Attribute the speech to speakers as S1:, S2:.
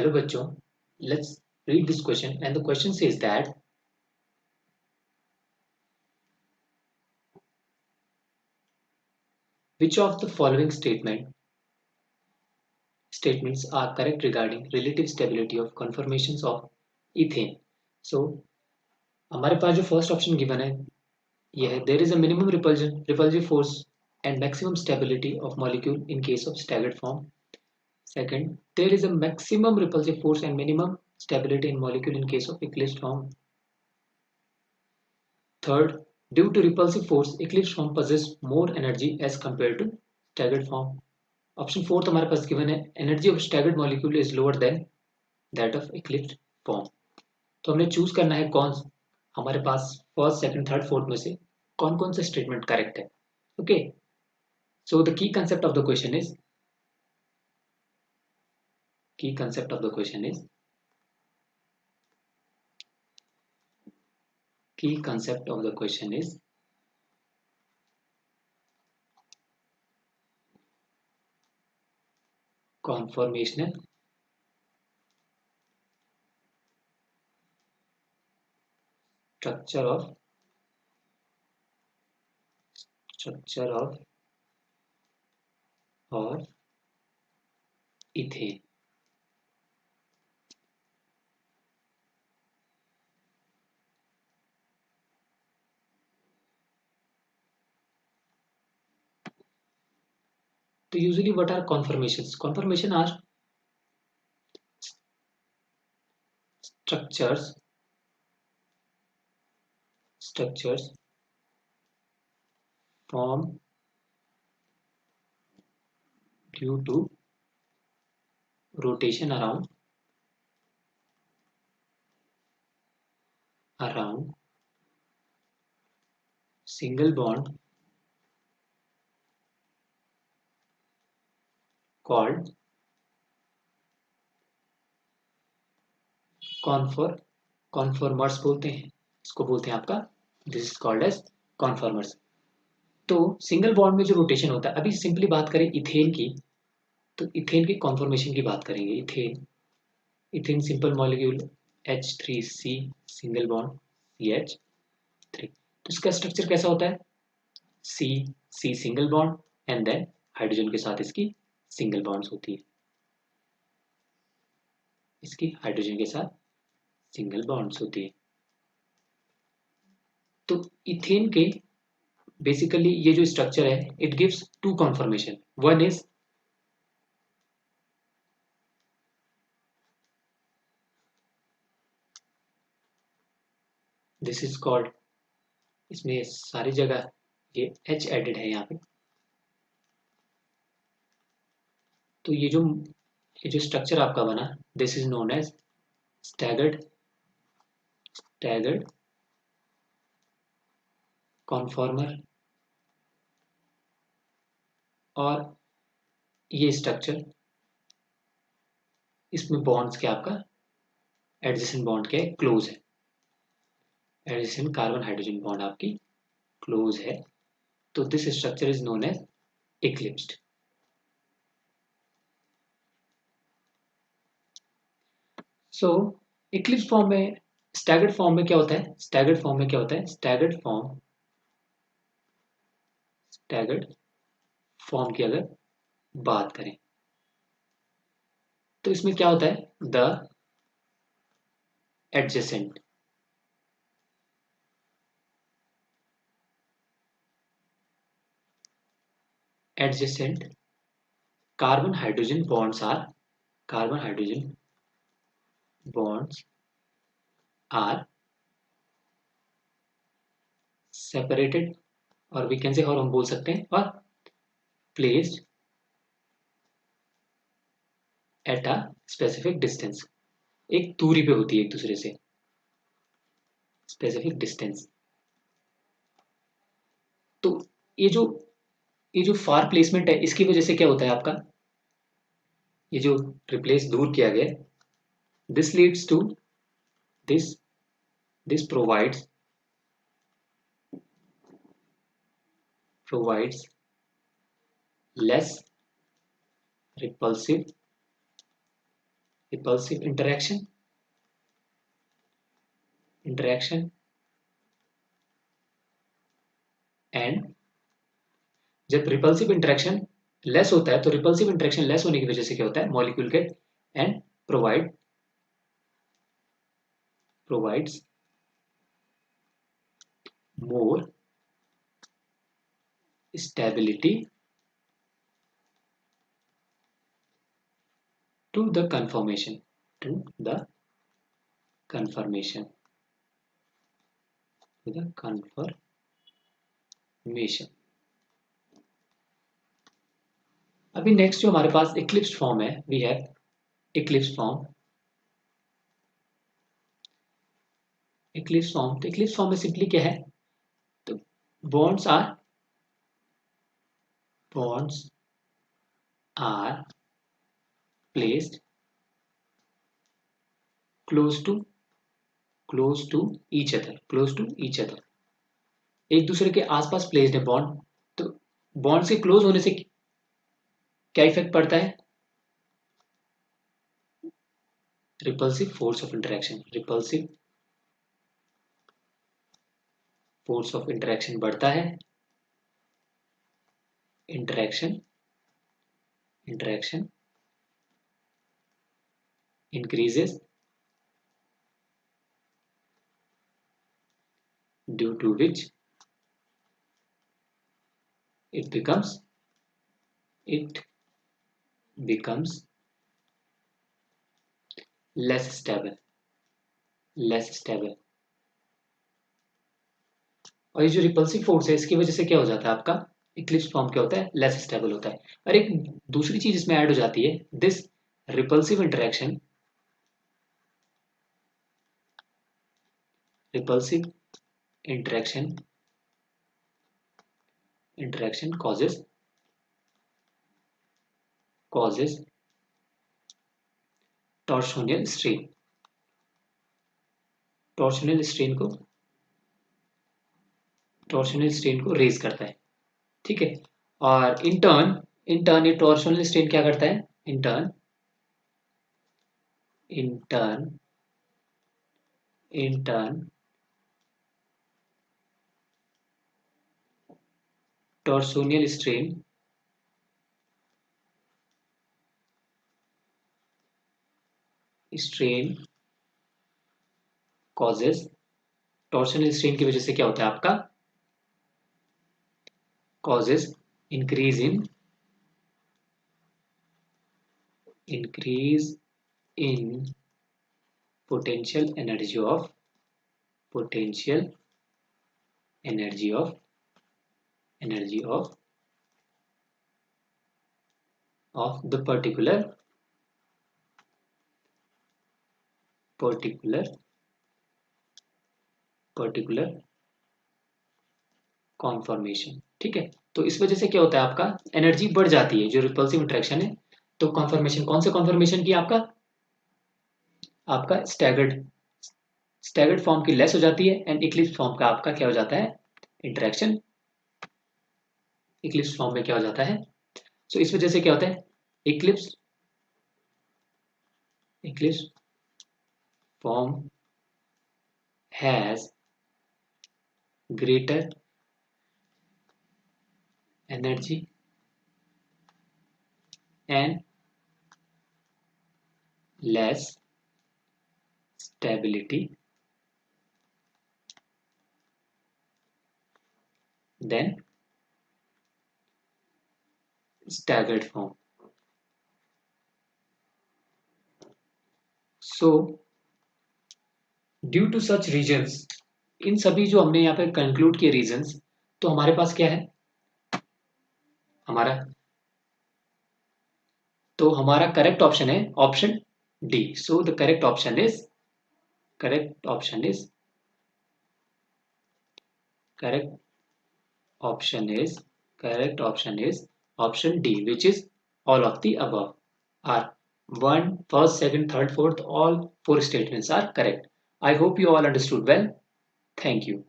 S1: Hello bachcho, let's read this question, and the question says that which of the following statements are correct regarding relative stability of conformations of ethane. So हमारे पास जो first option given है ये है there is a minimum repulsive force and maximum stability of molecule in case of staggered form. Second, there is a maximum repulsive force and minimum stability in molecule in case of eclipsed form. Third, due to repulsive force, eclipsed form possesses more energy as compared to staggered form. Option 4 हमारे पास given है energy of staggered molecule is lower than that of eclipsed form. तो हमने choose करना है कौन हमारे पास first second third fourth में से कौन कौन सा स्टेटमेंट करेक्ट है. Okay, so the key concept of the question is conformational structure of or ethane. So usually what are conformations? Conformation are structures formed due to rotation around single bond called conformers बोलते हैं. इसको बोलते हैं आपका this is called as conformers. तो single bond में जो rotation होता है, अभी सिंपली बात करें इथेन की, तो इथेन की कॉन्फॉर्मेशन की बात करेंगे. Ethane simple molecule H3C single bond CH3. तो इसका स्ट्रक्चर कैसा होता है? C single bond and then hydrogen के साथ इसकी सिंगल बॉन्ड्स होती है. इसकी हाइड्रोजन के साथ सिंगल बॉन्ड्स होती है. तो इथेन के बेसिकली ये जो स्ट्रक्चर है it gives two conformation. One is this is called, इसमें सारी जगह ये H एडेड है यहाँ पे. तो ये जो स्ट्रक्चर आपका बना this is known as staggered conformer. और ये स्ट्रक्चर इसमें बॉन्ड्स क्या आपका एडजेसेंट बॉन्ड के क्लोज है. एडजेसेंट कार्बन हाइड्रोजन बॉन्ड आपकी क्लोज है. तो this structure is known as eclipsed. So eclipse form में स्टैगर्ड फॉर्म में क्या होता है? स्टैगर्ड फॉर्म की अगर बात करें तो इसमें क्या होता है? The adjacent carbon hydrogen bonds are separated, और we can say, और हम बोल सकते हैं और placed at a specific distance. एक दूरी पे होती है एक दूसरे से, स्पेसिफिक डिस्टेंस. तो ये जो फार प्लेसमेंट है इसकी वजह से क्या होता है आपका, ये जो रिप्लेस दूर किया गया, this leads to this provides less repulsive repulsive interaction and जब रिपल्सिव इंटरेक्शन लेस होता है तो रिपल्सिव इंटरेक्शन लेस होने की वजह से क्या होता है, मॉलिक्यूल के and provides more stability to the conformation. अभी नेक्स्ट जो हमारे पास इक्लिप्स फॉर्म है, वी हैव इक्लिप्स फॉर्म। तो इक्लिप्स फॉर्म में सिंपली क्या है, तो bonds are placed close to each other, एक दूसरे के आसपास प्लेस्ड है बॉन्ड। तो बॉन्ड के क्लोज होने से क्या इफेक्ट पड़ता है, रिपल्सिव फोर्स ऑफ इंटरेक्शन बढ़ता है, interaction increases due to which it becomes less stable। और ये जो रिपल्सिव फोर्स है इसकी वजह से क्या हो जाता है, आपका इक्लिप्स फॉर्म क्या होता है, लेस स्टेबल होता है। और एक दूसरी चीज इसमें ऐड हो जाती है, this repulsive interaction causes torsional strain को रेज करता है, ठीक है। और इन टर्न ये टॉर्शोनियल स्ट्रेन क्या करता है, in turn torsional strain causes, torsional strain की वजह से क्या होता है आपका, causes increase in potential energy of the particular conformation, ठीक है। तो इस वजह से क्या होता है, आपका एनर्जी बढ़ जाती है जो रिपल्सिव इंटरेक्शन है। तो कॉन्फॉर्मेशन, कौन से कॉन्फॉर्मेशन की, आपका स्टैगर्ड फॉर्म की लेस हो जाती है एंड इक्लिप्स फॉर्म का आपका क्या हो जाता है, इंटरेक्शन इक्लिप्स फॉर्म में क्या हो जाता है। सो इस वजह से क्या होता है, Eclipse form has greater energy and less stability than staggered form। So due to such reasons, इन सभी जो हमने यहाँ पे कंक्लूड किए रीजंस, तो हमारे पास क्या है, हमारा करेक्ट ऑप्शन है option D. So the correct option is option D, which is all of the above are 1, 1st, 2nd, 3rd, 4th, all 4 statements are correct। I hope you all understood well. Thank you.